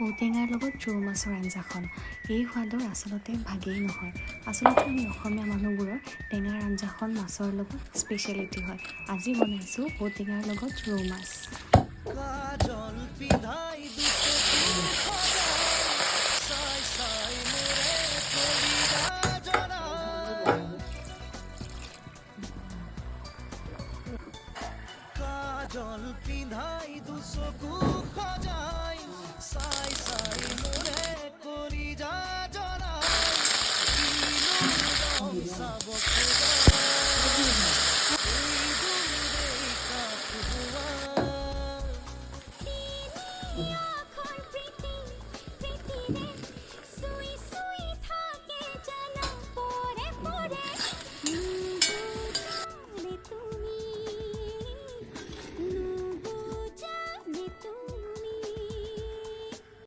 ঔটেঙাৰ লগত ৰৌ মাছৰ আঞ্জাখন এই সোৱাদৰ আচলতে ভাগেই নহয়। আচলতে আমি অসমীয়া মানুহবোৰৰ টেঙাৰ আঞ্জাখন মাছৰ লগত স্পেচিয়েলিটি হয়। আজি বনাইছোঁ ঔটেঙাৰ লগত ৰৌ মাছ। কাজল পিধাই দুচকু সজাই চাই চাই মোৰে কলিজা জনাই কাজল পিধাই দুচকু সজাই চাই চাই মোৰে কলিজা জনাই কিনো ৰং চাব খোজা এই দুৰেই কাষ হোৱা তিনি আখৰ প্ৰীতি প্ৰীতিৰে